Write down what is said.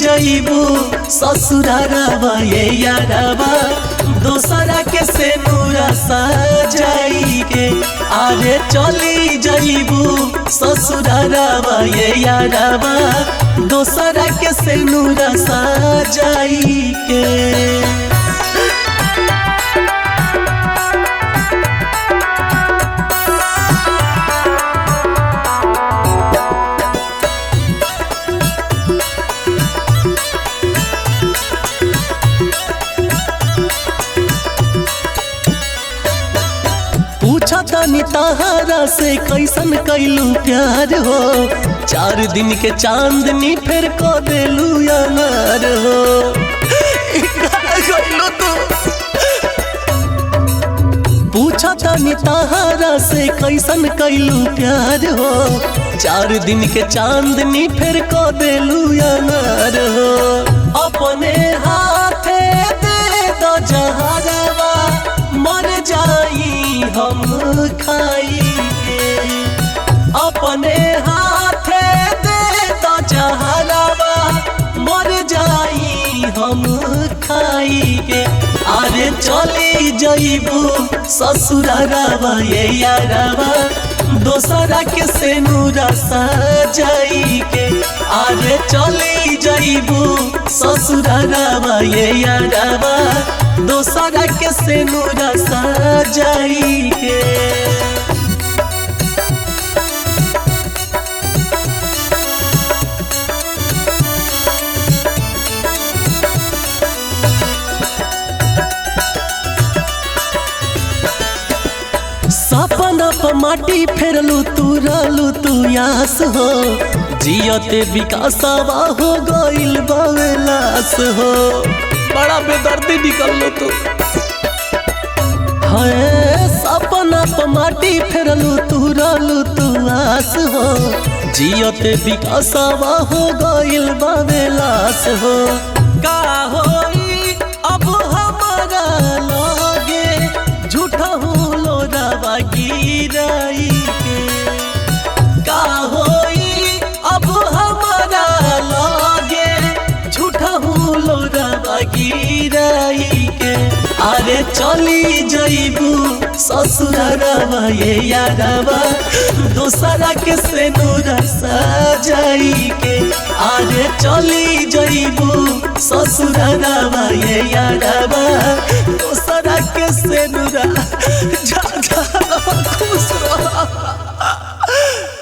जइबू ससुरारवा ये यारवा दोसरा के से नूरा सजाई के अरे चली जइबू ससुरारवा ये यारवा दोसरा के से नूरा सजाई के। पूछतानी तहारा से कैसन कैलू प्यार हो 4 दिन के चांदनी फिर को देलू अनार हो पूछतानी तहारा से कैसन कैलू प्यार हो 4 दिन के चांदनी फिर को देलू अनार हो अपने हाथे दे दो जहरवा मर जाई हम खाई के अपने हाथे दे तो जहरवा मर जाई हम खाई के अरे चली जइबू ससुरारवा ये यारवा दोसरा के से नूरा सजाई के अरे चली जइबू ससुरारवा ये यारवा दोसरा के से नूरा सजाई के। सपना पर माटी फेरलू तू यास हो जियते विकासवा हो गइल बवेलास हो बड़ा बेदर्दी निकल तू है सपना पर माटी फेरलू तू आस हो जियते विकासवा हो गइल बवेलास हो का होई अब हमारा लगे झूठा हूँ लोरावा गिराई के का होई अब हमारा लगे झूठा हूँ लोरावा गिराई के अरे चली जइबू ससुरारवा ये यारवा दोसरा के से नूरा सजाई के अरे चली जइबू ससुरारवा ये यारवा दोसरा के